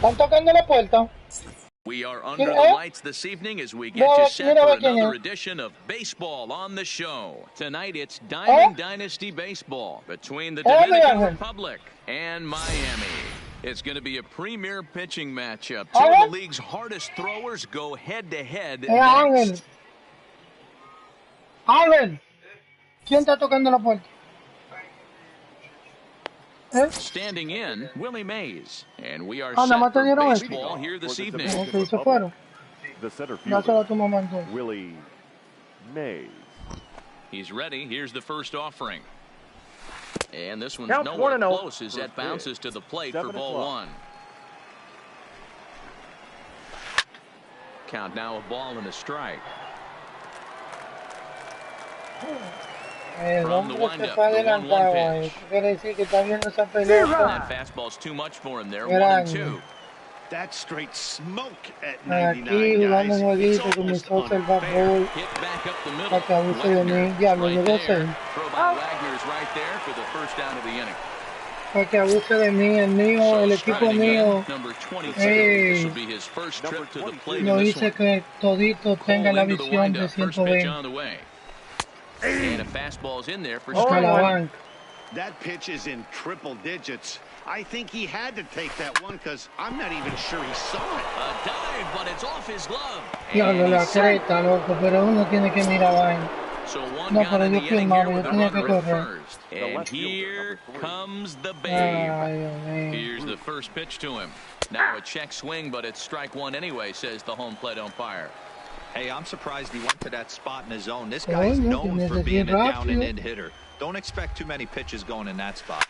Están tocando la puerta. We are under the lights this evening as we get you set for another edition of Baseball on the Show. Tonight it's Diamond Dynasty Baseball between the Dominican Republic and Miami. It's going to be a premier pitching matchup. Two of the league's hardest throwers go head-to-head next. Ángel, ¿quién está tocando la puerta? Standing in, Willie Mays. And we are set for baseball here this evening. Okay, se fueron. The center fielder, Willie Mays. He's ready. Here's the first offering. And this one's nowhere close as that bounces to the plate for ball one. Count now a ball and a strike. From the windup, the 1-1 pitch. That fastball's too much for him there. 1-2. That's straight smoke at 99, guys. It's almost unfair. Hit back up the middle. Wagner, right there. Throw by Wagner's right there for the first out of the inning. Para que abuse de mí, el mío, el equipo mío. This will be his first trip to the plate. Lo hice que todito tenga la visión de 120. And a fastball's in there for strike. That pitch is in triple digits. I think he had to take that one because I'm not even sure he saw it. A dive, but it's off his glove. Diablo, la creta, loco, pero uno tiene que mirar vaina. So one got in the inning here with the runner at first. And here comes the babe. Here's the first pitch to him. Now a check swing, but it's strike one anyway, says the home plate umpire. Hey, I'm surprised he went to that spot in his zone. This guy's known for being a down-and-in hitter. Don't expect too many pitches going in that spot.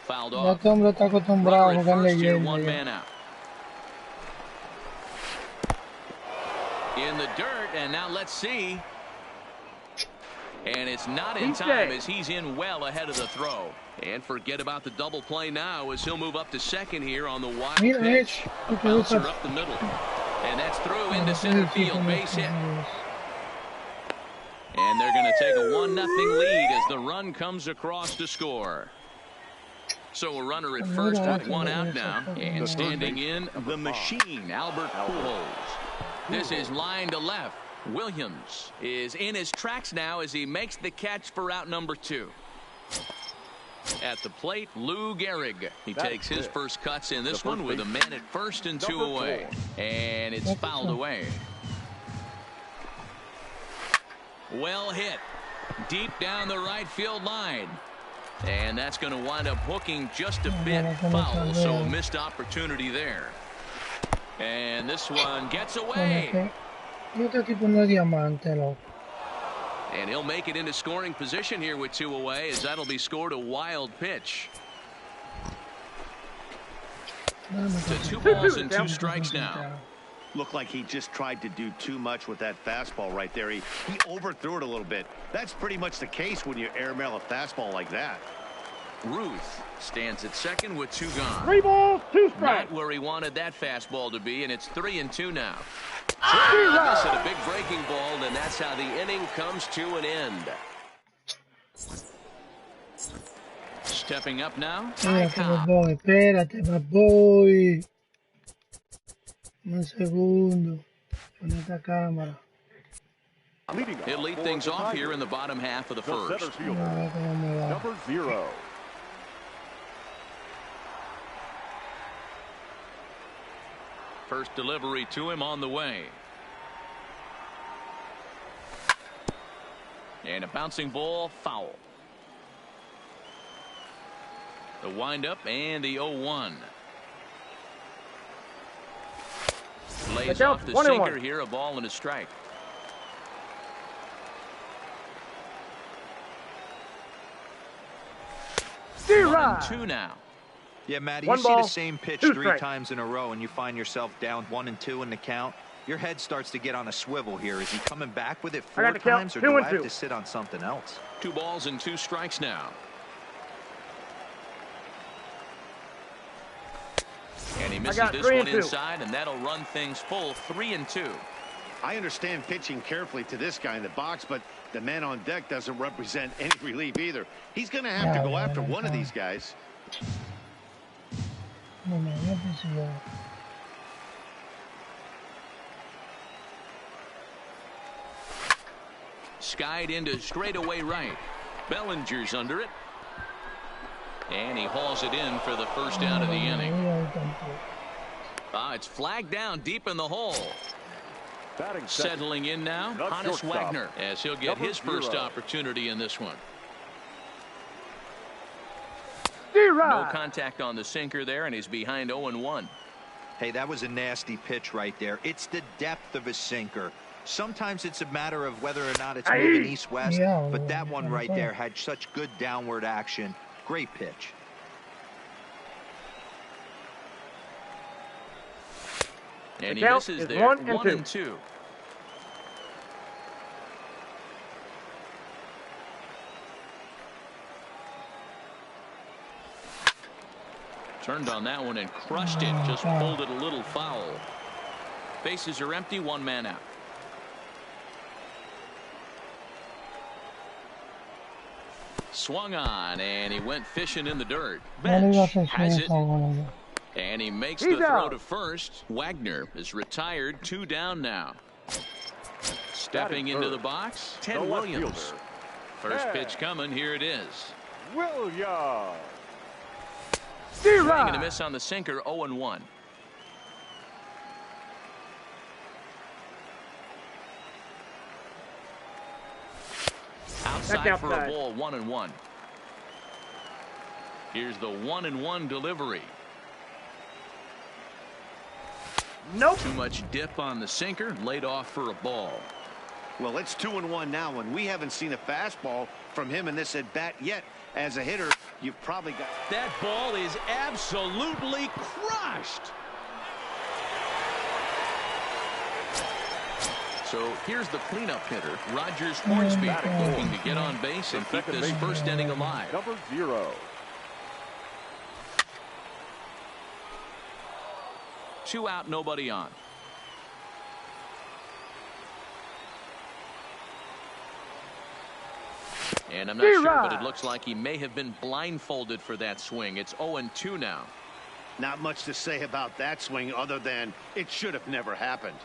Fouled off. Runner at first here, one man out. In the dirt, and now let's see. And it's not in time as he's in well ahead of the throw. And forget about the double play now as he'll move up to second here on the wild pitch. A bouncer up the middle. And that's through into center field, base hit. And they're going to take a 1-0 lead as the run comes across to score. So a runner at first with one out now. And standing in, the machine, Albert Pujols. This is line to left. Williams is in his tracks now as he makes the catch for out number 2. At the plate, Lou Gehrig. He takes his first cuts in this one with a man at first and 2 away. And it's fouled away. Well hit. Deep down the right field line. And that's going to wind up hooking just a bit foul. So a missed opportunity there. And this one gets away. And he'll make it into scoring position here with 2 away as that'll be scored a wild pitch. To 2 balls and 2 strikes now. Looked like he just tried to do too much with that fastball right there. He overthrew it a little bit. That's pretty much the case when you airmail a fastball like that. Ruth stands at second with 2 gone. 3 balls, 2 strikes. Not where he wanted that fastball to be, and it's 3-2 now. This is a big breaking ball, and that's how the inning comes to an end. Stepping up now. Espérate, boy. Un segundo. Con esta cámara. He'll lead things off here in the bottom half of the first. Number 0. First delivery to him on the way. And a bouncing ball, foul. The windup and the 0-1. Lays off the sinker here, a ball and a strike. 1-2 now. Yeah, Matty, you see the same pitch 3 times in a row and you find yourself down 1-2 in the count. Your head starts to get on a swivel here. Is he coming back with it 4 times, or do I have to sit on something else? 2 balls and 2 strikes now. And he misses this one inside, and that'll run things full. 3-2. I understand pitching carefully to this guy in the box, but the man on deck doesn't represent any relief either. He's going to have to go after one of these guys. skied into straightaway right. Bellinger's under it. And he hauls it in for the first out of the inning. It's flagged down deep in the hole. Settling in now, Honus Wagner, as he'll get his first opportunity in this one. No contact on the sinker there, and he's behind 0-1. Hey, that was a nasty pitch right there. It's the depth of a sinker. Sometimes it's a matter of whether or not it's moving east-west, but that one right there had such good downward action. Great pitch. And he misses there. 1-2. Turned on that one and crushed it. Just pulled it a little foul. Bases are empty. One man out. Swung on, and he went fishing in the dirt. Bench has it. And he makes the throw to first. Wagner is retired. 2 down now. Stepping into the box, Ted Williams. First pitch coming. Here it is. Williams. Swing and a miss on the sinker. 0-1. Outside for a ball. 1-1. Here's the 1-1 delivery. Nope. Too much dip on the sinker. Laid off for a ball. Well, it's 2-1 now, and we haven't seen a fastball from him in this at bat yet. As a hitter, you've probably got... That ball is absolutely crushed. So here's the cleanup hitter, Rogers Hornsby, looking to get on base and keep this first inning alive. Number 0. 2 out, nobody on. And I'm not sure, but it looks like he may have been blindfolded for that swing. It's 0-2 now. Not much to say about that swing other than it should have never happened.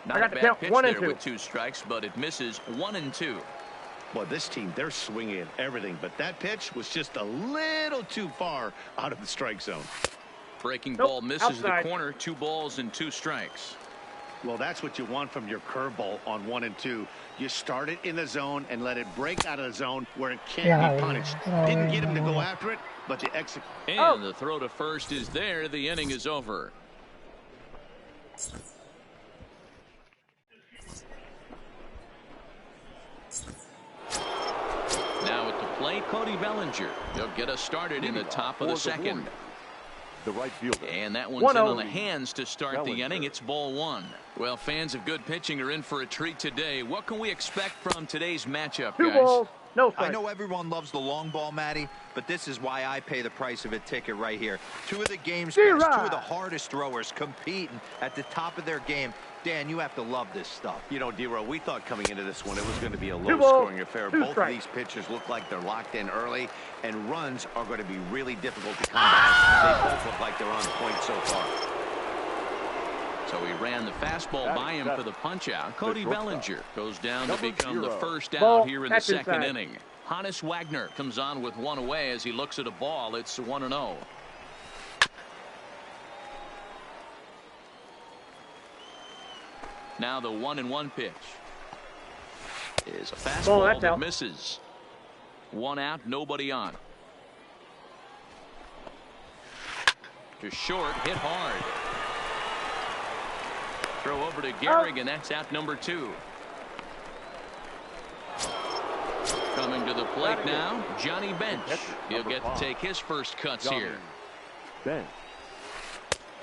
Not a bad pitch there with 2 strikes, but it misses. 1-2. Well, this team, they're swinging at everything, but that pitch was just a little too far out of the strike zone. Breaking ball misses the corner. 2 balls and 2 strikes. Well, that's what you want from your curveball on 1 and 2. You start it in the zone and let it break out of the zone where it can't be punished. Didn't get him to go after it, but the execute. And the throw to first is there. The inning is over. Now at the plate, Cody Bellinger. He'll get us started in the top of the second. The right fielder. And that one's in on the hands to start the inning. It's ball 1. Well, fans of good pitching are in for a treat today. What can we expect from today's matchup, guys? 2 balls, no strikes. I know everyone loves the long ball, Matty, but this is why I pay the price of a ticket right here. 2 of the game's best, 2 of the hardest throwers competing at the top of their game. Dan, you have to love this stuff. You know, D-Row, we thought coming into this one it was going to be a low-scoring affair. Both of these pitchers look like they're locked in early, and runs are going to be really difficult to come by. They both look like they're on point so far. So he ran the fastball by him for the punch-out. Cody Bellinger goes down to become the first out here in the second inning. Honus Wagner comes on with 1 away as he looks at a ball. It's 1-0. Now the 1-1 pitch is a fastball that misses. 1 out, nobody on. To short, hit hard. Throw over to Gehrig, and that's out number 2. Coming to the plate now, Johnny Bench. He'll get to take his first cuts here. Bench.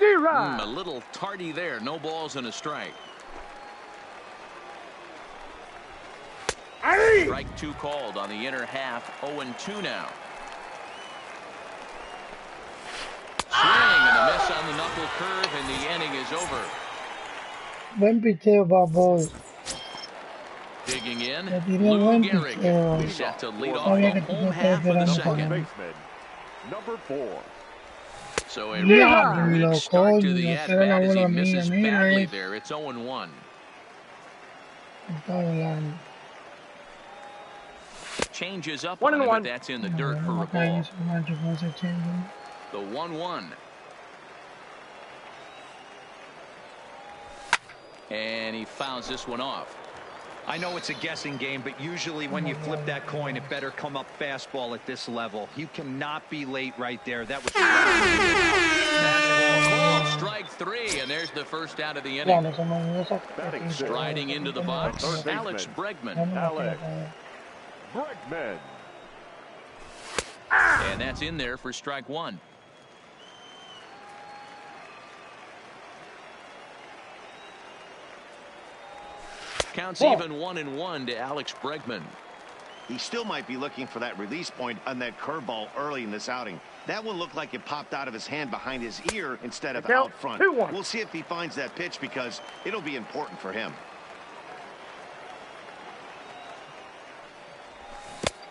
A little tardy there. No balls and a strike. Strike 2 called on the inner half. 0-2 now. Swing and a miss on the knuckle curve, and the inning is over. Buen picheo, Boy. Digging in, Lou Gehrig set to lead off the home half of the second. Baseman, number 4. So a really big start to the at-bat as he misses badly there. It's 0-1. changes up on him, but that's in the dirt for a ball. The 1-1. And he fouls this one off. I know it's a guessing game, but usually when you flip that coin, it better come up fastball at this level. You cannot be late right there. That was fastball called, strike 3, and there's the first out of the inning. Striding into the box, Alex Bregman. And that's in there for strike 1. Counts even 1-1 to Alex Bregman. He still might be looking for that release point on that curveball early in this outing. That one looked like it popped out of his hand behind his ear instead of out front. We'll see if he finds that pitch because it'll be important for him.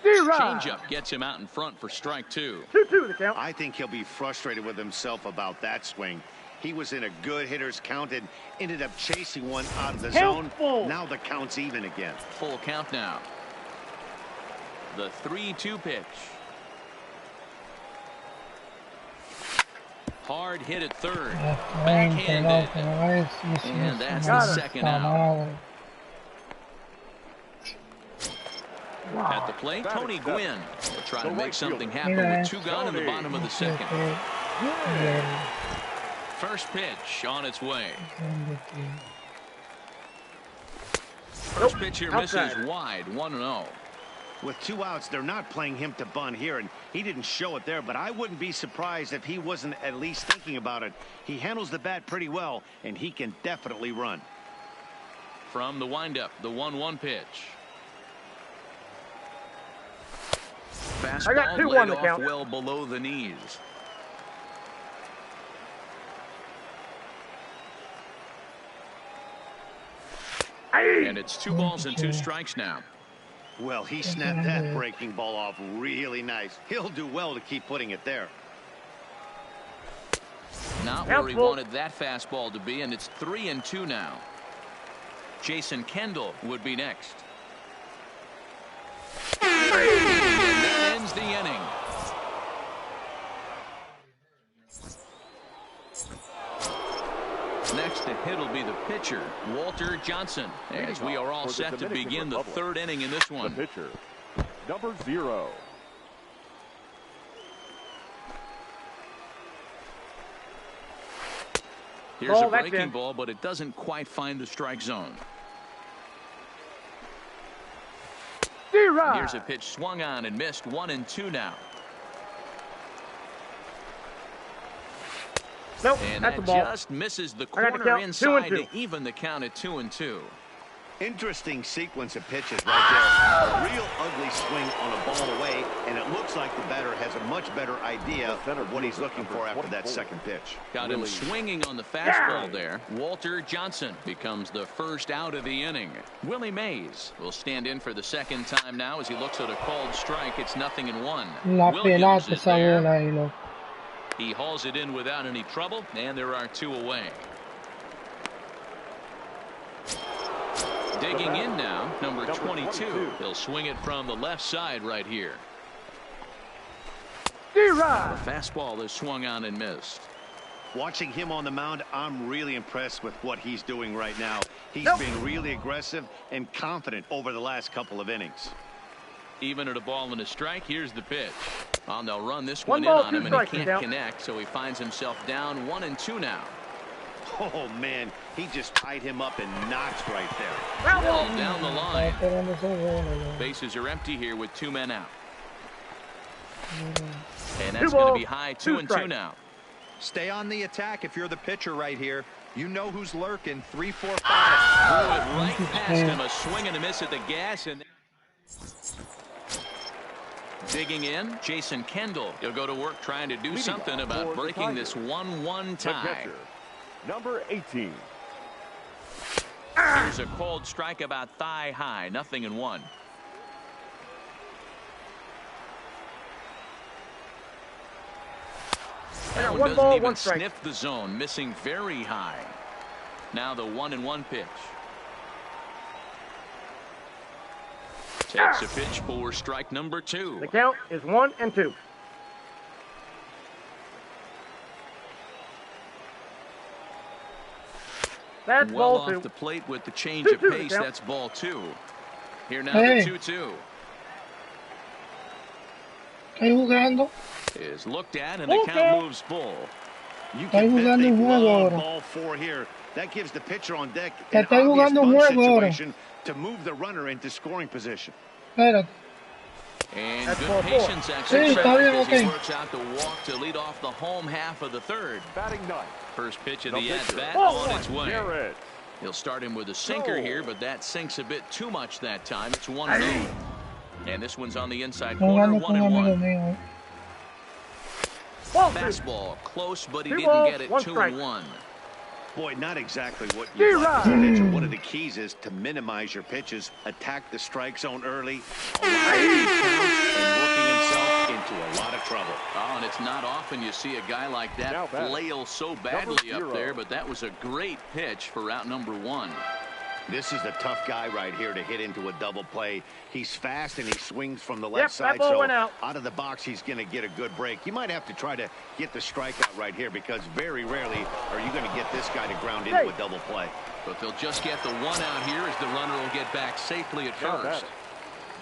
Changeup gets him out in front for strike 2. 2-2 the count. I think he'll be frustrated with himself about that swing. He was in a good hitter's count and ended up chasing one out of the zone. Now the count's even again. Full count now. The 3-2 pitch. Hard hit at third. Backhanded. And that's the second out. At the plate, Tony Gwynn will try to make something happen with 2 gone in the bottom of the second. First pitch on its way. First pitch here misses wide, 1-0. With 2 outs, they're not playing him to bunt here, and he didn't show it there, but I wouldn't be surprised if he wasn't at least thinking about it. He handles the bat pretty well, and he can definitely run. From the windup, the 1-1 pitch. Fastball laid off well below the knees. And it's 2 balls and 2 strikes now. Well, he snapped that breaking ball off really nice. He'll do well to keep putting it there. Not where he wanted that fastball to be, and it's 3-2 now. Jason Kendall would be next. And that ends the inning. Next to hit will be the pitcher, Walter Johnson, as we are all set to begin the 3rd inning in this one. The pitcher, number 0. Here's a breaking ball, but it doesn't quite find the strike zone. Here's a pitch swung on and missed, 1-2 now. Nope, and that's that a ball. just misses the corner inside to even the count at 2-2. Interesting sequence of pitches right there. A real ugly swing on a ball away, and it looks like the batter has a much better idea of what he's looking for after that second pitch. Got him swinging on the fastball there. Walter Johnson becomes the first out of the inning. Willie Mays will stand in for the second time now as he looks at a called strike. It's 0-1. Williams is there. He hauls it in without any trouble, and there are 2 away. Digging in now, number 22. He'll swing it from the left side right here. The fastball is swung on and missed. Watching him on the mound, I'm really impressed with what he's doing right now. He's being really aggressive and confident over the last couple of innings. Even at a ball and a strike, here's the pitch. They'll run this one in on him, and he can't connect, so he finds himself down 1-2 now. Oh, man, he just tied him up in knots right there. Well down the line. Bases are empty here with 2 men out. And that's going to be high, 2-2 now. Stay on the attack if you're the pitcher right here. You know who's lurking. 3, 4, 5. Threw it right past him. A swing and a miss at the gas. And digging in, Jason Kendall. He'll go to work trying to do something about breaking this 1-1 tie. Number 18. Here's a cold strike about thigh high, 0-1. That one doesn't even sniff the zone, missing very high. Now the 1-1 pitch. Takes a pitch for strike number 2. The count is 1-2. That's well ball 2. Off the plate with the change of pace. That's ball 2. Here now the 2-2. Is looked at and the count moves full. You can bet they love ball 4 here. That gives the pitcher on deck an obvious bunt situation to move the runner into scoring position. And good patience actually as he works out the walk to lead off the home half of the third. Batting ninth. First pitch of the at-bat on its way. Garrett. He'll start him with a sinker here, but that sinks a bit too much that time. It's 1-0. And this one's on the inside corner, 1-1. Fastball close, but he didn't get it. 2-1. Boy, not exactly what you like as a pitcher. One of the keys is to minimize your pitches, attack the strike zone early, and working himself into a lot of trouble. Oh, and it's not often you see a guy like that flail so badly up there, but that was a great pitch for out number 1. This is the tough guy right here to hit into a double play. He's fast and he swings from the left side, so out of the box he's going to get a good break. You might have to try to get the strikeout right here because very rarely are you going to get this guy to ground into a double play. But they'll just get the 1 out here as the runner will get back safely at first.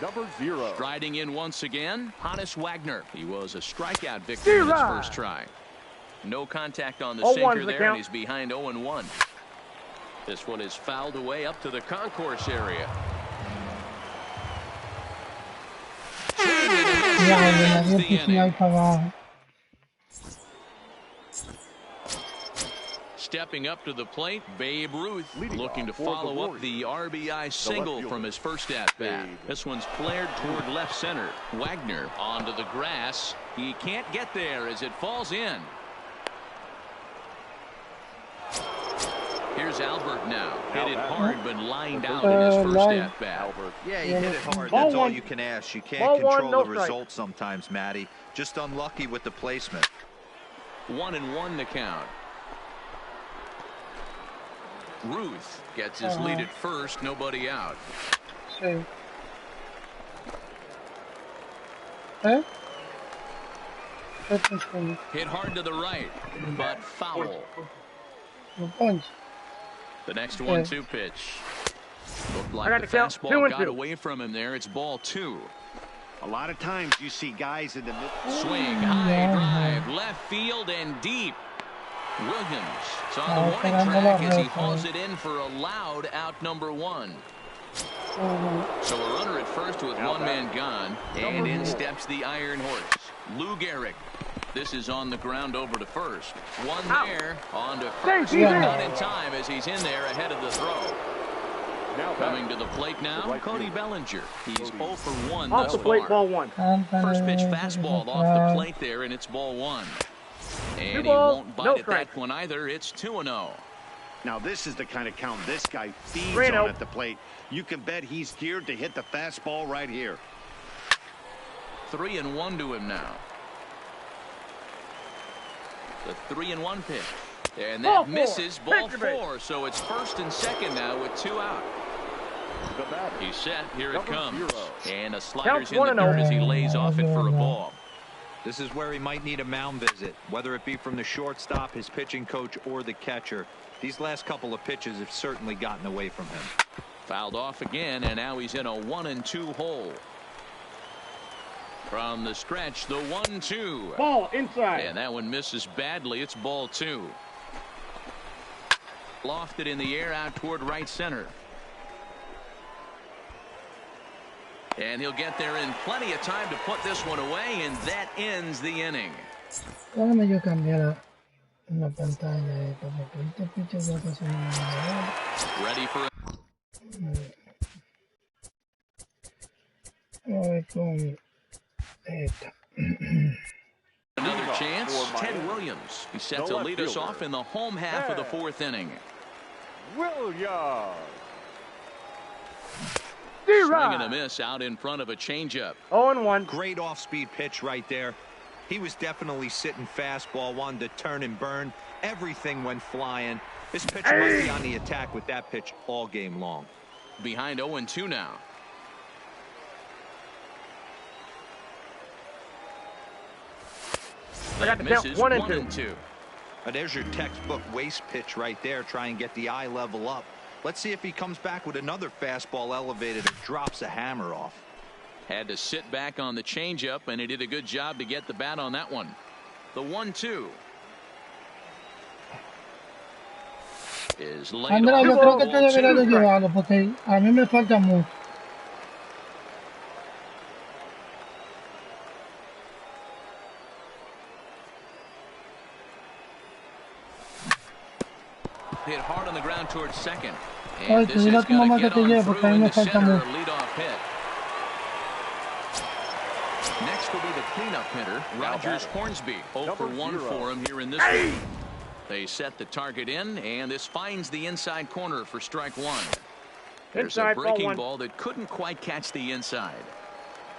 Number 0. Striding in once again, Honus Wagner. He was a strikeout victim in his first try. No contact on the sinker there, and he's behind 0-1. This one is fouled away up to the concourse area. Stepping up to the plate, Babe Ruth looking to follow up the RBI single from his first at-bat. This one's flared toward left center. Wagner onto the grass. He can't get there as it falls in. Here's Albert now. Hit it hard, but lined out in his first at-bat. Yeah, he hit it hard. That's all you can ask. You can't control the result sometimes, Matty. Just unlucky with the placement. 1-1 the count. Ruth gets his lead at first. Nobody out. Hit hard to the right, but foul. The next 1-2 pitch. Looked like the fastball got away from him there. It's ball 2. A lot of times you see guys in the mid. Swing, high drive, left field and deep. Williams is on the warning track as he hauls it in for a loud out number 1. So a runner at first with one man gone, and in steps the Iron Horse, Lou Gehrig. This is on the ground over to first. One there, on to first, not in time as he's in there ahead of the throw. Coming to the plate now, Cody Bellinger. He's 0 for 1 thus far. Ball 1. First pitch fastball off the plate there, and it's ball 1. And he won't bite at that one either. It's 2-0. Now this is the kind of count this guy feeds on at the plate. You can bet he's geared to hit the fastball right here. 3-1 to him now. The 3-1 pitch. And that misses ball 4. So it's first and second now with 2 out. He's set. Here it comes. And a slider's in the dirt as he lays off it for a ball. This is where he might need a mound visit, whether it be from the shortstop, his pitching coach, or the catcher. These last couple of pitches have certainly gotten away from him. Fouled off again, and now he's in a 1-2 hole. From the stretch, the 1-2. Ball inside. And that one misses badly. It's ball 2. Lofted in the air out toward right center. And he'll get there in plenty of time to put this one away, and that ends the inning. Déjame yo cambiar la pantalla como que este pitcher ya pasó una. Ready for another chance. Ted Williams. He's set to lead us off in the home half of the 4th inning. Williams. Swing and a miss out in front of a changeup. 0-1. Great off-speed pitch right there. He was definitely sitting fastball, wanted to turn and burn. Everything went flying. This pitcher might be on the attack with that pitch all game long. Behind 0-2 now. That misses 1 and 2. There's your textbook waste pitch right there. Try and get the eye level up. Let's see if he comes back with another fastball elevated or drops a hammer off. Had to sit back on the changeup, and he did a good job to get the bat on that one. The 1-2 is laid Andrea, off yo for creo que ball te debería de 2. llevarlo porque a mí me falta mucho. Hit hard on the ground towards second. Ay, And te this dile a is tu going mamá to que get te lleve on porque through a mí me into falta center, mucho. leadoff hit. Next will be the cleanup hitter, Rogers Hornsby. 0 for 1 for him here in this game. They set the target in, and this finds the inside corner for strike 1. There's a breaking ball that couldn't quite catch the inside.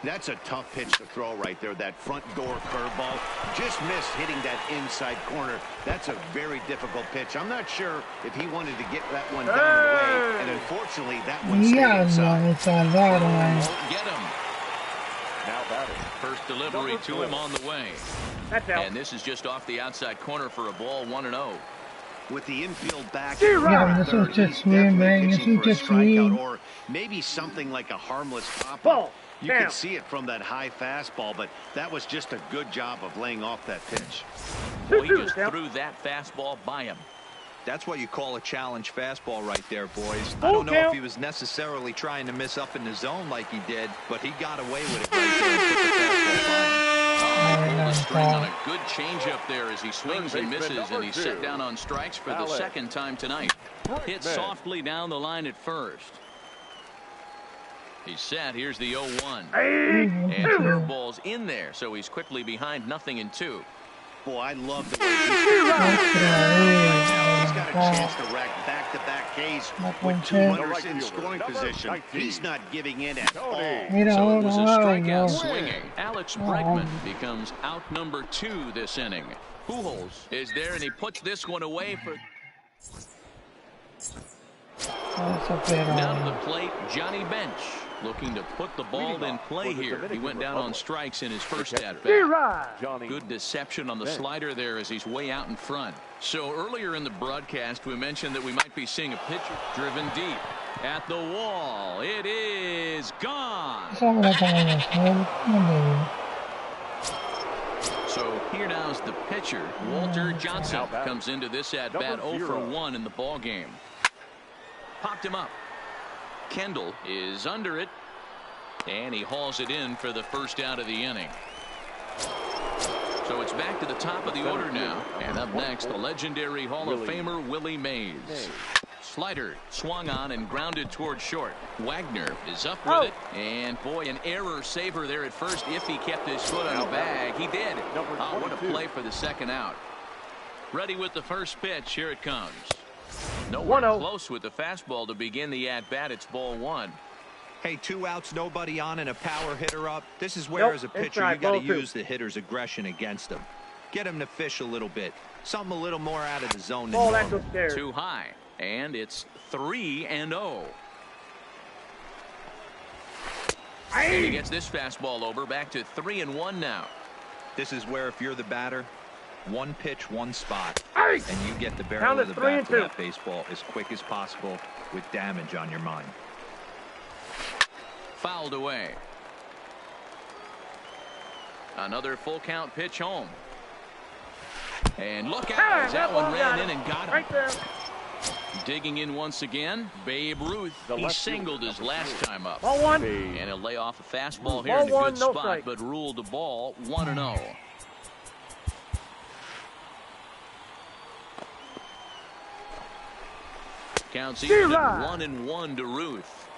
That's a tough pitch to throw right there. That front door curveball just missed hitting that inside corner. That's a very difficult pitch. I'm not sure if he wanted to get that one down the way, and unfortunately that one stayed inside. Me salvaron ahí. Won't get him. Now batting. First delivery to him on the way. That's out. And this is just off the outside corner for a ball, 1-0. With the infield back, Yeah, this was just swing, man. This was just swing. or maybe something like a harmless pop-up. Ball. You Down. can see it from that high fastball, but that was just a good job of laying off that pitch. Well, he just threw that fastball by him. That's what you call a challenge fastball right there, boys. I don't know if he was necessarily trying to miss up in the zone like he did, but he got away with it right there and put the fastball by him. Pulled the string on a good changeup there as he swings and misses, and he's set down on strikes for the second time tonight. Hit softly down the line at first. He's set. Here's the 0-1. And curveball's in there, so he's quickly behind 0-2. Boy, I love the way he's right now. He's got a chance to rack back-to-back Ks with 2 runners in scoring position. He's not giving in at all. So it was a strikeout swinging. Alex Bregman becomes out number 2 this inning. Pujols is there, and he puts this one away for... Down to the plate, Johnny Bench, looking to put the ball in play here. He went down on strikes in his first at-bat. Good deception on the slider there as he's way out in front. So earlier in the broadcast, we mentioned that we might be seeing a pitcher driven deep. At the wall, it is gone. So here now's the pitcher, Walter Johnson, comes into this at-bat 0 for 1 in the ball game. Popped him up. Kendall is under it, and he hauls it in for the first out of the inning. So it's back to the top of the order now, and up next, the legendary Hall of Famer Willie Mays. Slider swung on and grounded toward short. Wagner is up with it, and boy, an error saver there at first if he kept his foot on the bag. He did. Oh, what a play for the second out. Ready with the first pitch. Here it comes. Nowhere close with the fastball to begin the at-bat. It's ball 1. Hey, 2 outs, nobody on, and a power hitter up. This is where, as a pitcher, you got to use the hitter's aggression against him. Get him to fish a little bit. Something a little more out of the zone than normal. Too high, and it's 3-0. And he gets this fastball over, back to 3-1 now. This is where, if you're the batter, 1 pitch, 1 spot, and you get the barrel of the bat for that baseball as quick as possible with damage on your mind. Fouled away. Another full count pitch home. And look out, as that one ran in and got him. Right there. Digging in once again, Babe Ruth. He singled his last time up. Ball 1. And he'll lay off a fastball here in a good spot, but ruled the ball 1-0. Counts even at 1-1 to Ruth.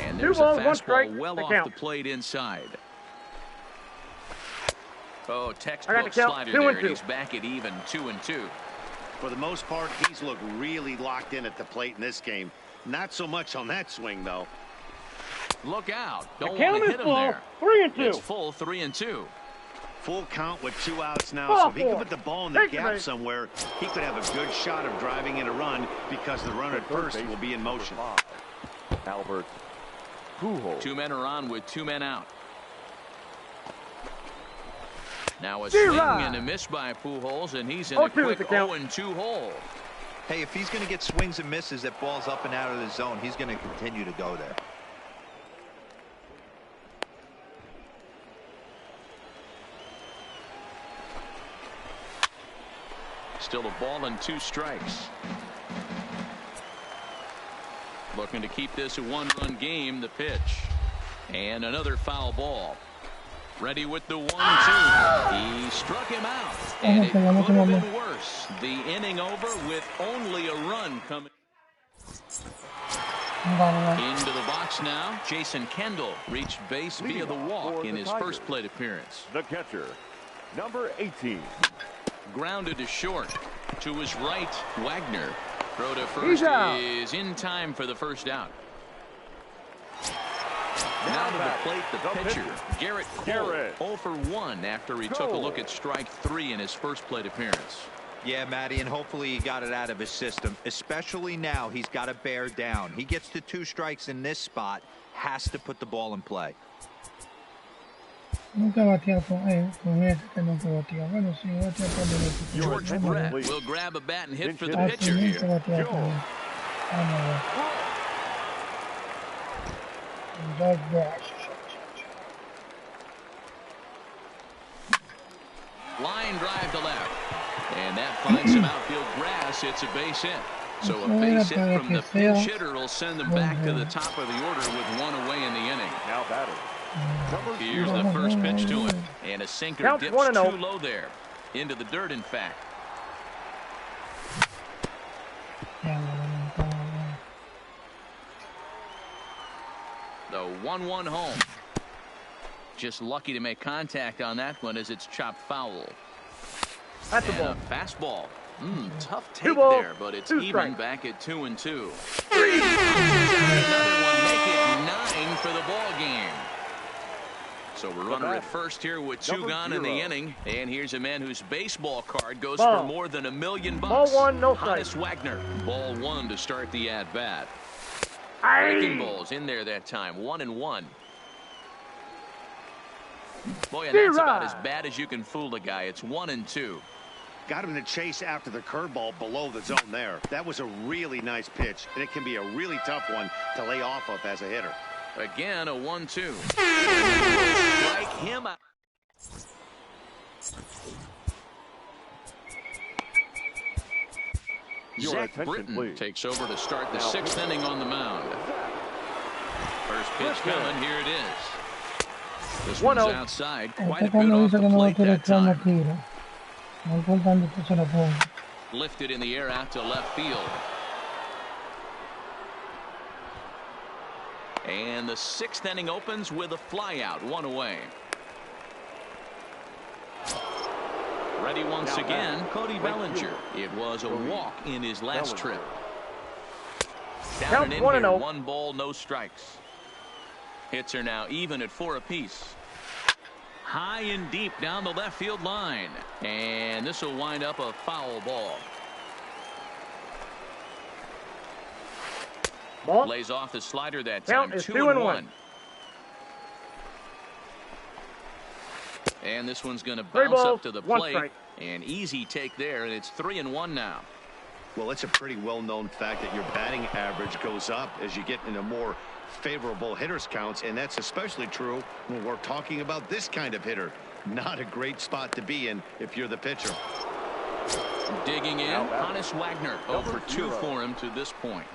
And there's a fastball well off the plate inside. Oh, textbook slider there, and he's back at even 2-2. For the most part, he's looked really locked in at the plate in this game. Not so much on that swing, though. Look out. Don't want to hit him there. 3-2. It's full 3-2. Full count with 2 outs now, so if he can put the ball in the gap somewhere, he could have a good shot of driving in a run because the runner at first will be in motion. Albert Pujols. 2 men are on with 2 men out. Now a swing and a miss by Pujols, and he's in a quick 0-2 hole. Hey, if he's going to get swings and misses that balls up and out of the zone, he's going to continue to go there. Still a ball and 2 strikes. Looking to keep this a 1-run game. The pitch. And another foul ball. Ready with the 1-2. He struck him out. And it could have been worse. The inning over with only a run coming. Into the box now. Jason Kendall reached base via the walk in his first plate appearance. The catcher, number 18. Grounded to short. To his right, Wagner. Throw to first is in time for the first out. Now to the plate, the pitcher, Garrett Cole, 0 for 1 after he took a look at strike 3 in his first plate appearance. Yeah, Matty, and hopefully he got it out of his system. Especially now, he's got to bear down. He gets to 2 strikes in this spot, has to put the ball in play. George Brett will grab a bat and hit for the pitcher here. Line drive to left. And that finds some outfield grass. It's a base hit. So a base hit from the pinch hitter will send them back to the top of the order with 1 away in the inning. Now batting. Here's the first pitch to him. And a sinker dips too low there. Into the dirt, in fact. The 1-1 home. Just lucky to make contact on that one as it's chopped foul. That's and a ball. A fastball. Tough take there, but it's even back at 2-2. Another one, make it 9 for the ball game. So we're runner at first here with 2 gone in the inning. And here's a man whose baseball card goes for more than $1 million. Ball 1, no strike. Honus Wagner. Ball 1 to start the at-bat. Breaking balls in there that time. 1-1. Boy, and that's about as bad as you can fool a guy. It's 1-2. Got him to chase after the curveball below the zone there. That was a really nice pitch, and it can be a really tough one to lay off of as a hitter. Again, a 1-2. Strike him out. Zach Britton takes over to start the 6th inning on the mound. First pitch coming. Here it is. This one's outside. Quite a bit off the plate that time. Lifted in the air out to left field. And the 6th inning opens with a flyout, 1 away. Ready once again, Cody Bellinger. It was a walk in his last trip. Down and in here, 1 ball, no strikes. Hits are now even at 4 apiece. High and deep down the left field line. And this will wind up a foul ball. Lays off the slider that time. 2-1. And this one's going to bounce up to the plate. An easy take there, and it's 3-1 now. Well, it's a pretty well-known fact that your batting average goes up as you get into more favorable hitters counts, and that's especially true when we're talking about this kind of hitter. Not a great spot to be in if you're the pitcher. Digging in, Honus Wagner. 0 for 2 for him to this point.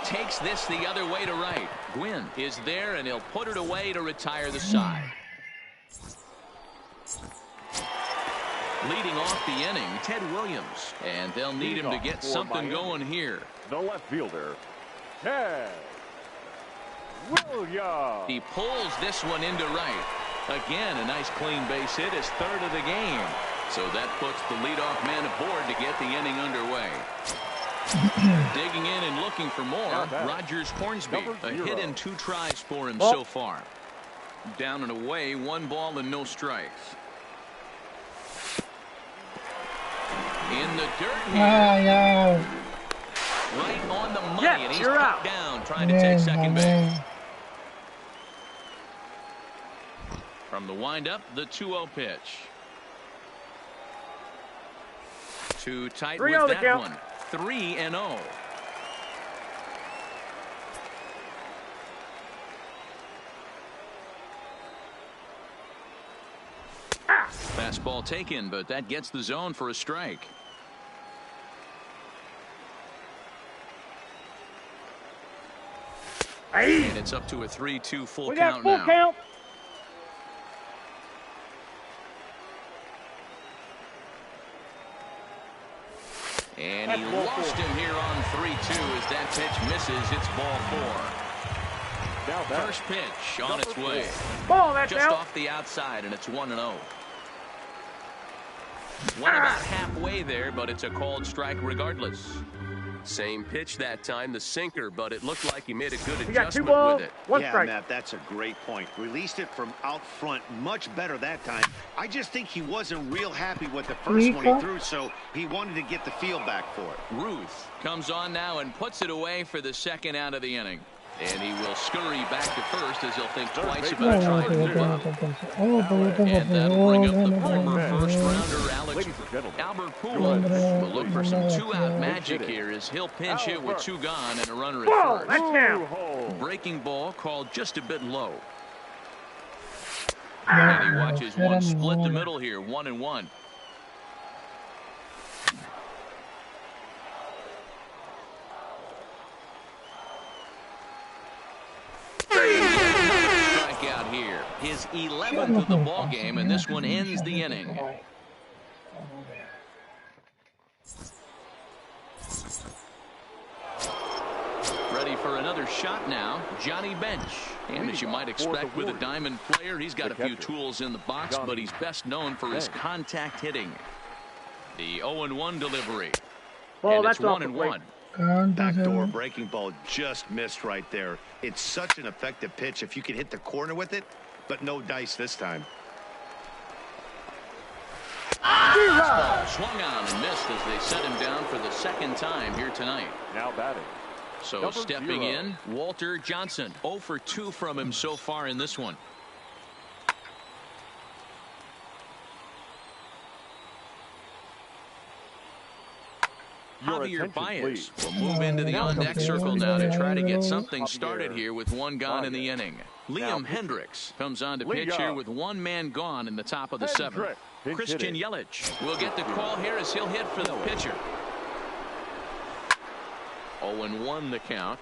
Takes this the other way to right. Gwynn is there, and he'll put it away to retire the side. Leading off the inning, Ted Williams, and they'll need him to get something going here. The left fielder, Ted Williams. He pulls this one into right. Again, a nice clean base hit, his 3rd of the game. So that puts the leadoff man aboard to get the inning underway. Digging in and looking for more, Rogers Hornsby. A hit in 2 tries for him so far. Down and away, 1 ball and no strikes. In the dirt here. Right on the money, and he's cut down trying to take second base. From the windup, the 2-0 pitch. Too tight with that one. 3-0. Fastball taken, but that gets the zone for a strike. And it's up to a 3-2 full count now. And he lost him here on 3-2 as that pitch misses. It's ball 4. First pitch on its way. Just off the outside, and it's 1-0. Went about halfway there, but it's a called strike regardless. Same pitch that time, the sinker, but it looked like he made a good adjustment with it. Yeah, Matt, that's a great point. Released it from out front much better that time. I just think he wasn't real happy with the first one he threw, so he wanted to get the feel back for it. Ruth comes on now and puts it away for the second out of the inning. And he will scurry back to first as he'll think twice about trying to move up. And that'll bring up the former first-rounder Albert Pujols. Will look for some two-out magic here as he'll pinch hit with 2 gone and a runner at first. Breaking ball called just a bit low. And he watches one split the middle here, 1-1. Strikeout here. His 11th of the ball game, and this one ends the inning. Ready for another shot now, Johnny Bench. And as you might expect with a diamond player, he's got a few tools in the box, but he's best known for his contact hitting. The 0-1 delivery. And it's 1-1. Backdoor breaking ball just missed right there. It's such an effective pitch if you can hit the corner with it, but no dice this time. Ball swung on and missed as they set him down for the second time here tonight. Now batting. So number stepping 0. in, Walter Johnson. 0 for 2 from him so far in this one. Javier Baez will move into the on-deck circle now to try to get something started here with 1 gone in the inning. Liam Hendricks comes on to pitch here with 1 man gone in the top of the 7th. Christian Yelich will get the call here as he'll hit for the pitcher. 0-1 the count.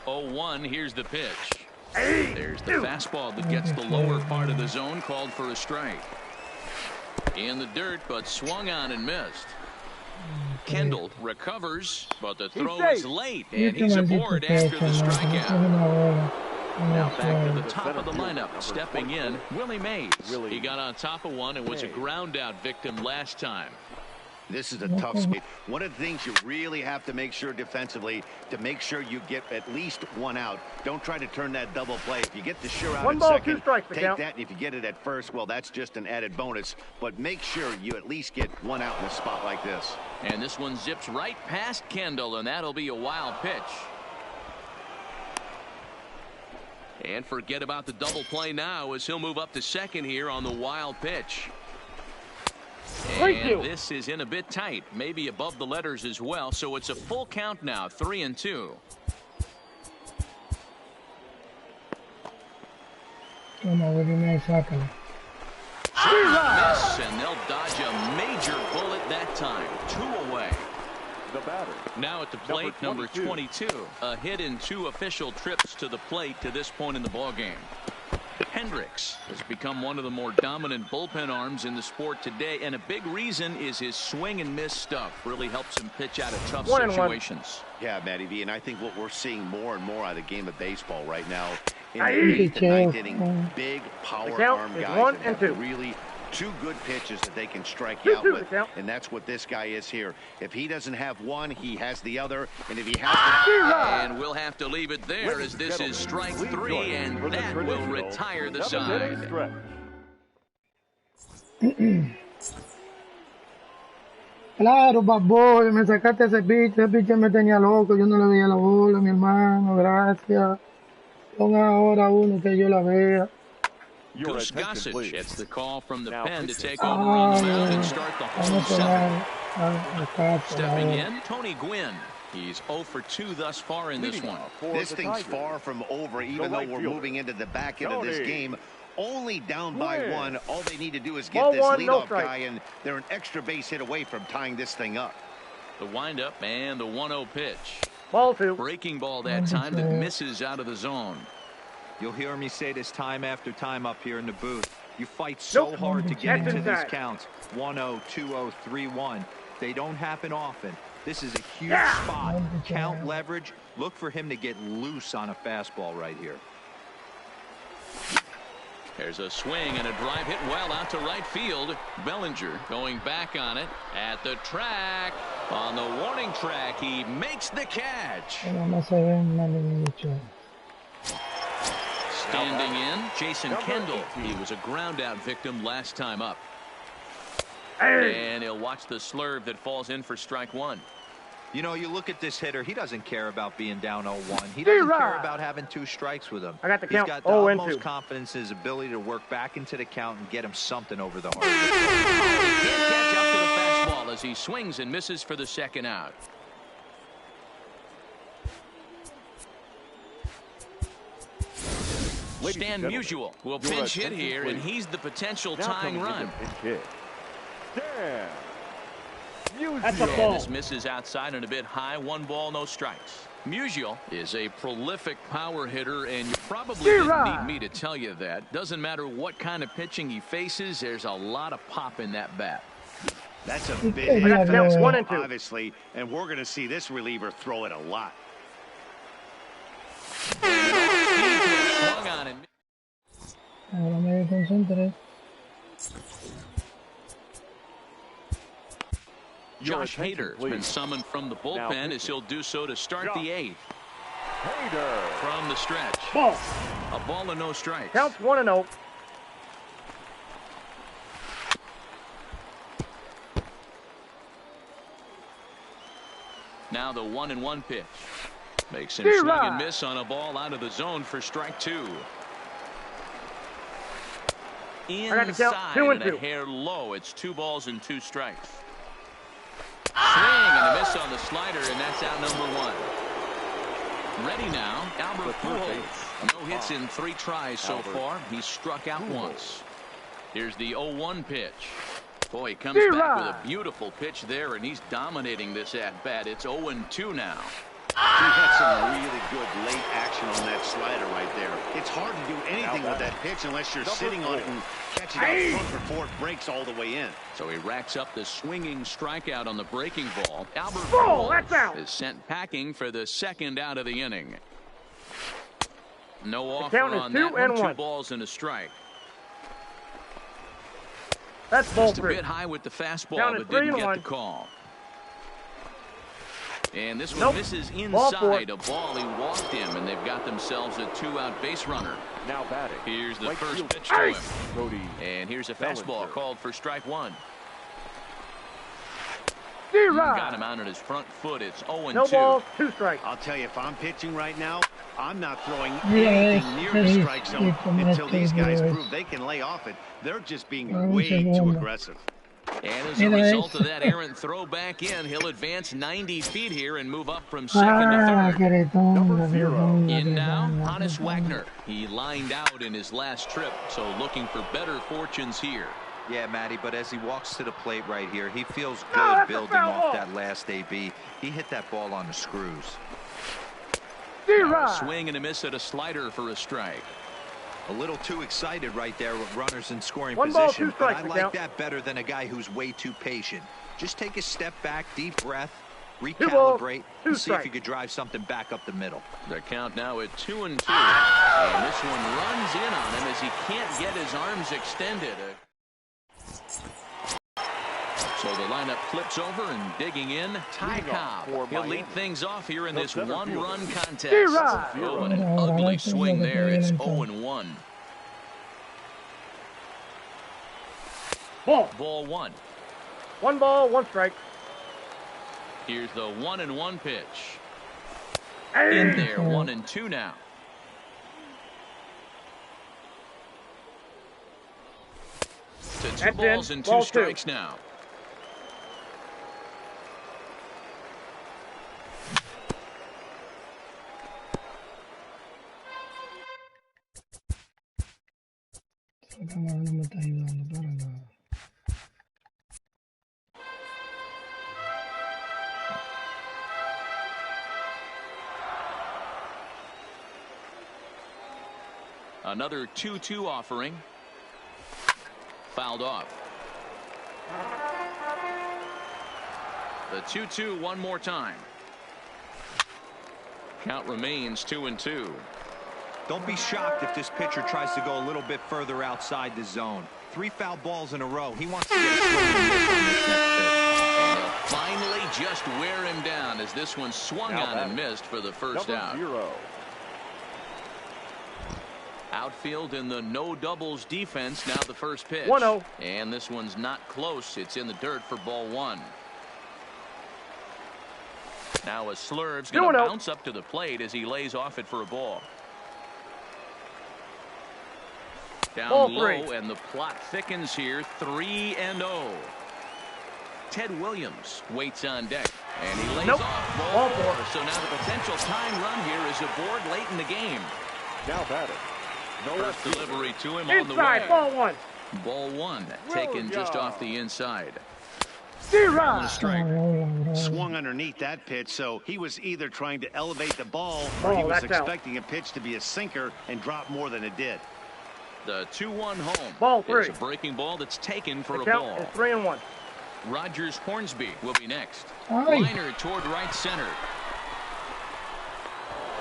0-1, here's the pitch. There's the fastball that gets the lower part of the zone, called for a strike. In the dirt, but swung on and missed. Kendall recovers, but the throw is late, and he's aboard after the strikeout. Now back to the top of the lineup, stepping in, Willie Mays. He got on top of one and was a ground-out victim last time. This is a tough spot. One of the things you really have to make sure defensively to make sure you get at least 1 out. Don't try to turn that double play. If you get the sure out 1 at ball, second, 2 strikes, take that. And if you get it at first, well, that's just an added bonus. But make sure you at least get 1 out in a spot like this. And this one zips right past Kendall, and that'll be a wild pitch. And forget about the double play now as he'll move up to second here on the wild pitch. And this is in a bit tight, maybe above the letters as well, so it's a full count now, 3-2. Miss, and they'll dodge a major bullet that time. 2 away. The batter. Now at the plate, number 22. A hit in 2 official trips to the plate to this point in the ballgame. Hendricks has become one of the more dominant bullpen arms in the sport today, and a big reason is his swing and miss stuff. Really helps him pitch out of tough situations. Yeah, Matty V, and I think what we're seeing more and more out of the game of baseball right now in the 8th and 9th inning, big power arm guys that have really 2 good pitches that they can strike you out with, and that's what this guy is here. If he doesn't have one, he has the other, and if he has and we'll have to leave it there as this is strike 3, and that will retire the side. Claro, babbo, me sacaste ese bicho me tenía loco, yo no le veía la bola, mi hermano, gracias. Ponga ahora uno que yo la vea. Your Goose attention, Gossage please. gets the call from the Now pen to pitching. take over on the mound and start the home Vamos a seventh. pegar Stepping in, Tony Gwynn. He's 0 for 2 thus far in this Leading one. off for This the thing's Tigers, far from over, even the though right we're fielder, moving into the back end of this Tony game. Only down by Gwynn. 1. All they need to do is Ball get this one, no leadoff strike. guy, and they're an extra base hit away from tying this thing up. The windup and the 1-0 pitch. Ball 2. Breaking ball that time that misses out of the zone. You'll hear me say this time after time up here in the booth. You fight so Nope. hard to get That's into these inside. counts. 1-0, 2-0, 3-1. They don't happen often. This is a huge Yeah. spot. Count leverage. Look for him to get loose on a fastball right here. There's a swing and a drive hit well out to right field. Bellinger going back on it at the track. On the warning track, he makes the catch. no se ven mal mucho. Standing in, Jason Kendall. He was a ground out victim last time up. And he'll watch the slurve that falls in for strike 1. You know, you look at this hitter, he doesn't care about being down 0-1. He doesn't care about having 2 strikes with him. I got the He's count. got the 0 and utmost 2. confidence in his ability to work back into the count and get him something over the heart. He can't catch up to the fastball as he swings and misses for the second out. Stan Musial will pinch hit here, and he's the potential Now tying coming in run. to pinch hit. Stan Musial. That's a ball. This misses outside and a bit high. 1 ball, no strikes. Musial is a prolific power hitter, and you probably didn't need me to tell you that. Doesn't matter what kind of pitching he faces, there's a lot of pop in that bat. That's a big Yeah, Counts 1 and 2. obviously, and we're going to see this reliever throw it a lot. Swung on and Ahora me concentré. Josh Hader has been summoned from the bullpen as he'll do so to start the 8th. Hader. From the stretch. Ball. A ball and no strikes. Counts 1 and 0. Now the 1-1 pitch. Makes him swing and miss on a ball out of the zone for strike 2. Inside 2 and and a 2. hair low. It's 2 balls and 2 strikes. Swing and a miss on the slider, and that's out number 1. Ready now, Albert Pujols. No hits in 3 tries so far. He's struck out once. Here's the 0-1 pitch. Boy, he comes back with a beautiful pitch there, and he's dominating this at-bat. It's 0-2 now. He had some really good late action on that slider right there. It's hard to do anything with that pitch unless you're sitting on it and catching it out front before it breaks all the way in. So he racks up the swinging strikeout on the breaking ball. Albert That's out. Pujols is sent packing for the second out of the inning. No offer count is on 2 that one. and 2 1. balls and a strike. That's ball Just a 3. bit high with the fastball, Count is but didn't 3 and get 1. the call. And this one Nope. misses Ball inside. 4. A ball he walked him, and they've got themselves a 2-out base runner. Now batting. Here's the Right first field. pitch to him. Cody And here's a fastball Bellinger. called for strike 1. D-Rod. Got him out at his front foot. It's 0-2. No balls, 2 strikes. I'll tell you, if I'm pitching right now, I'm not throwing Yeah, anything near the he's- strike zone he's from until these that guys big prove they can lay off it. They're just being Un way too segundo. aggressive. And as a Mira result eso. of that errant throw back in, he'll advance 90 feet here and move up from second to third. Queretón, In now, Hannes Wagner. He lined out in his last trip, so looking for better fortunes here. Yeah, Matty, but as he walks to the plate right here, he feels good that's a building foul off ball. that last AB. He hit that ball on the screws. Now a swing and a miss at a slider for a strike. A little too excited right there with runners in scoring 1 ball, position. 2 But strikes, I we like count. that better than a guy who's way too patient. Just take a step back, deep breath, 2 balls, recalibrate, 2 and see if you strikes. could drive something back up the middle. The count now at 2-2. And this one runs in on him as he can't get his arms extended. So the lineup flips over and digging in, Ty Cobb. He'll lead things off here in this one-run contest. Oh, and an ugly swing there. It's 0-1. Ball 1. 1 ball, 1 strike. Here's the 1-1 pitch. In there, 1-2 now. 2 balls and 2 strikes now. No me está ayudando para nada. Another 2-2 offering. Fouled off. The 2-2 one more time. Count remains 2-2. Don't be shocked if this pitcher tries to go a little bit further outside the zone. 3 foul balls in a row. He wants to get a swing and miss on this next pitch. And he'll finally just wear him down as this one swung on and missed for the first out. 0. Outfield in the no doubles defense. Now the first pitch. 1-0. And this one's not close. It's in the dirt for ball 1. Now a Slurve's going to bounce up to the plate as he lays off it for a ball. Down low, and the plot thickens here. 3-0. Ted Williams waits on deck, and he lays off ball 4. So now the potential tying run here is aboard late in the game. Now batting. First delivery to him on the way. Ball 1. Ball 1 taken just off the inside. D-Rod. Swung underneath that pitch, so he was either trying to elevate the ball or he was expecting a pitch to be a sinker and drop more than it did. The 2-1 home. Ball 3. It's a breaking ball that's taken for The a count ball. is 3-1. Rogers Hornsby will be next. Liner toward right center.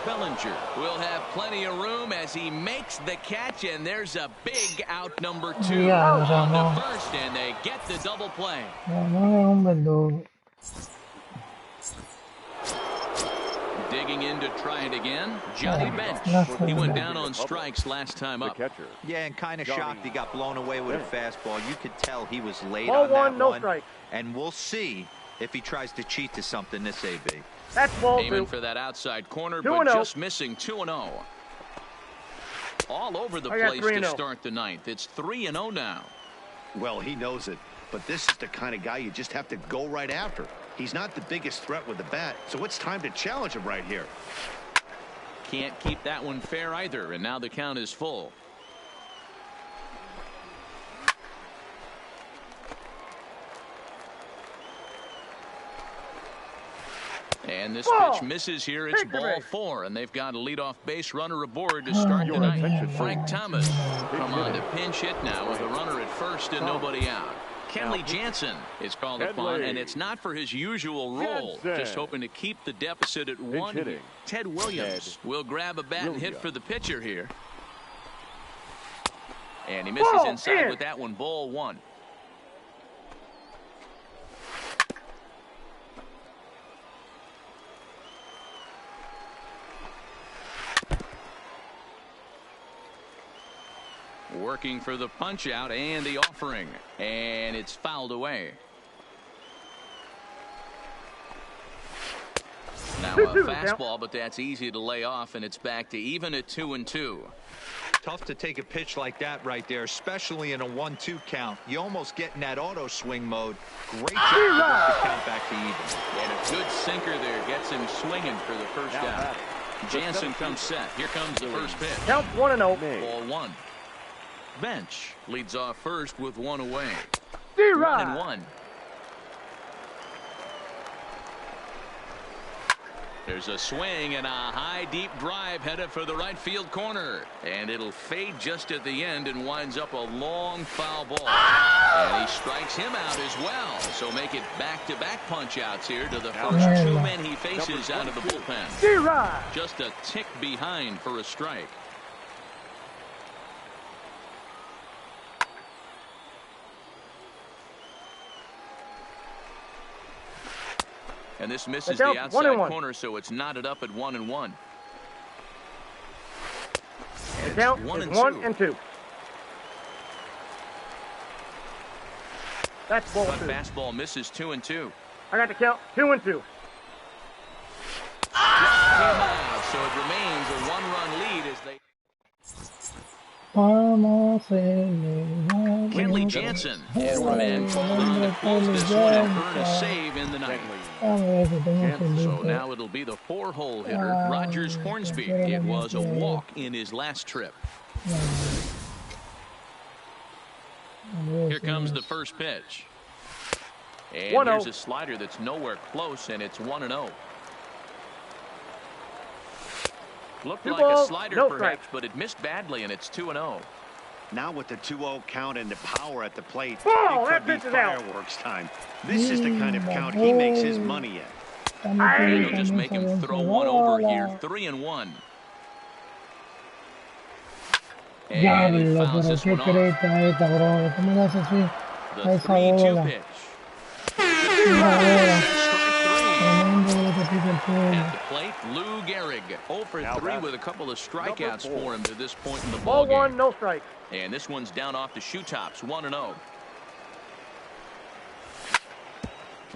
Bellinger will have plenty of room as he makes the catch, and there's a big out number 2 on the first, and they get the double play. Digging in to try it again, Johnny Bench. He went down on strikes last time up. Yeah, and kind of shocked he got blown away with a fastball. You could tell he was late Ball on that 1, no one. strike. And we'll see if he tries to cheat to something this AB. That's ball 2. Aiming for that outside corner, 2-0. but just missing. 2-0. All over the place to start the 9th. It's 3-0 now. Well, he knows it, but this is the kind of guy you just have to go right after. He's not the biggest threat with the bat, so it's time to challenge him right here. Can't keep that one fair either, and now the count is full. And this pitch misses here. It's ball 4, and they've got a leadoff base runner aboard to start the 9th. Frank Thomas come on to pinch hit now with a runner at first and nobody out. Kenley Jansen is called upon, and it's not for his usual role. Just hoping to keep the deficit at 1. Ted Williams will grab a bat and hit for the pitcher here. And he misses inside with that one. Ball 1. Working for the punch out and the offering, and it's fouled away. Now a fastball, but that's easy to lay off, and it's back to even at 2-2. Tough to take a pitch like that right there, especially in a 1-2 count. You almost get in that auto swing mode. Great job to get the count back to even. And a good sinker there gets him swinging for the first out. Jansen comes set. Here comes the first pitch. Count 1-0. Ball 1. Bench leads off first with 1 away. 1-1. There's a swing and a high deep drive headed for the right field corner, and it'll fade just at the end and winds up a long foul ball. And he strikes him out as well, so make it back-to-back punch outs here to the first 2 men he faces out of the bullpen. Just a tick behind for a strike. And this misses the outside corner, so it's knotted up at 1-1. The count is 1-2. That's ball 2. Fastball misses 2-2. I got the count 2-2. Came out, so it remains a 1-run lead as they. Kenley Jansen is the man called on that pulls this one and earn a save in the ninth. So now it'll be the 4-hole hitter, Rogers Hornsby. It was a walk in his last trip. Here comes the first pitch. And here's a slider that's nowhere close, and it's 1-0. Looked like a slider perhaps, but it missed badly, and it's 2-0. Now with the 2-0 count and the power at the plate, Ball, it could be fireworks time. This is the kind of count he makes his money at. It'll just make him throw one over here. 3-1. And he fouls this one off. The 3-2 pitch. At the plate, Lou Gehrig, 0 for 3 with a couple of strikeouts for him to this point in the ball game. 1, no strike. And this one's down off the shoe tops, 1-0.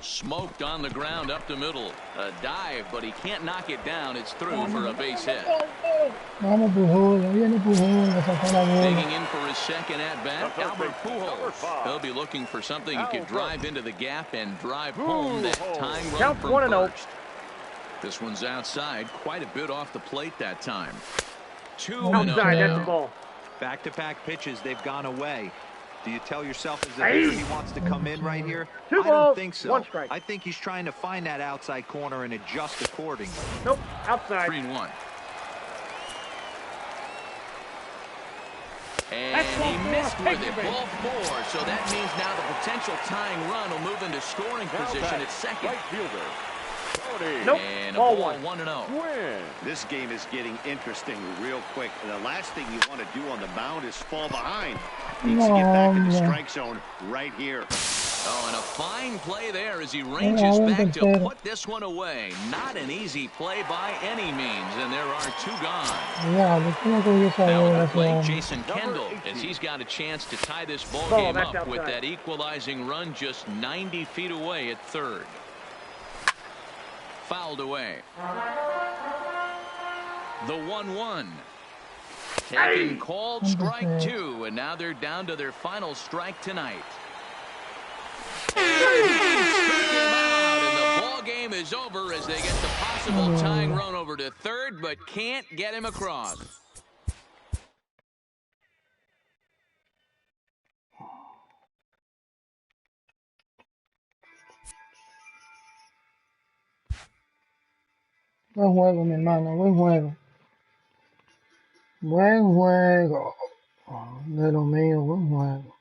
Smoked on the ground up the middle. A dive, but he can't knock it down. It's through for a base hit. Digging in for his second at-bat, Albert Pujols. He'll be looking for something he could drive into the gap and drive home that tying run from first. This one's outside, quite a bit off the plate that time. 2-0 now. Back-to-back pitches, they've gone away. Do you tell yourself as a hitter he wants to come in right here? I don't think so. I think he's trying to find that outside corner and adjust accordingly. Nope, outside. 3-1. And he missed with it, ball 4. So that means now the potential tying run will move into scoring position at second. Right fielder. Nope. And a ball 1-0. This game is getting interesting real quick. The last thing you want to do on the mound is fall behind. Needs to get back in the strike zone right here. Oh, and a fine play there as he ranges back to put this one away. Not an easy play by any means, and there are 2 gone. Now at the plate, Jason Kendall, as he's got a chance to tie this ball game up with that equalizing run just 90 feet away at third. Fouled away. The 1-1. Taking called strike 2, and now they're down to their final strike tonight. And the ball game is over as they get the possible tying run over to third, but can't get him across. Buen juego, mi hermano, buen juego. Buen juego. De lo mío, buen juego.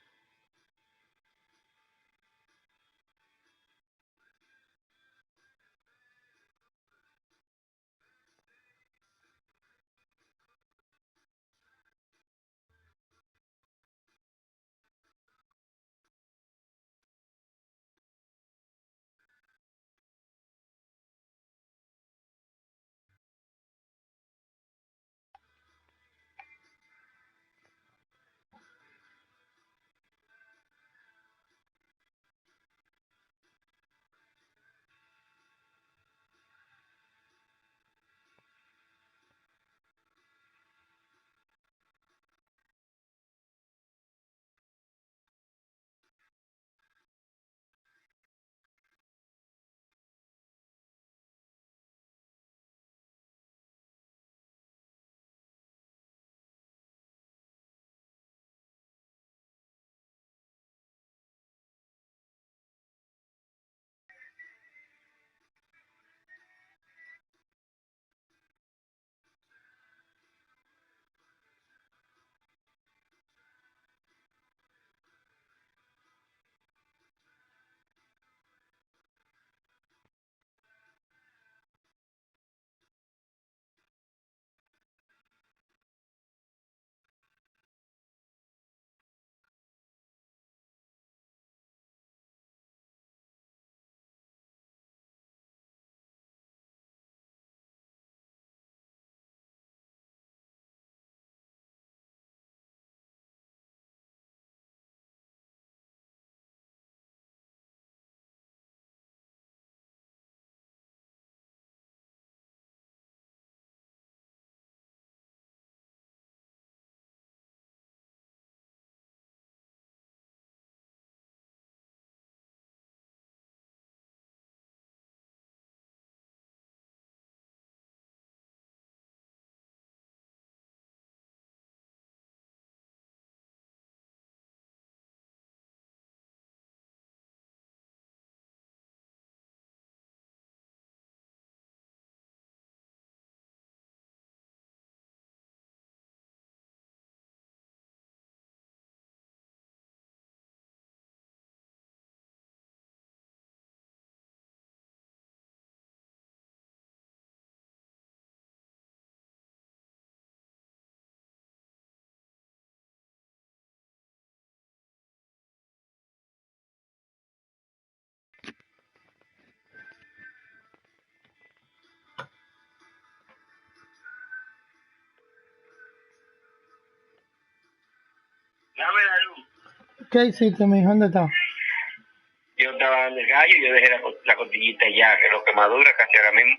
Dame la luz. ¿Qué hiciste, mijo? ¿Dónde está? Yo estaba en el gallo y yo dejé la costillita ya, que lo que madura casi ahora mismo.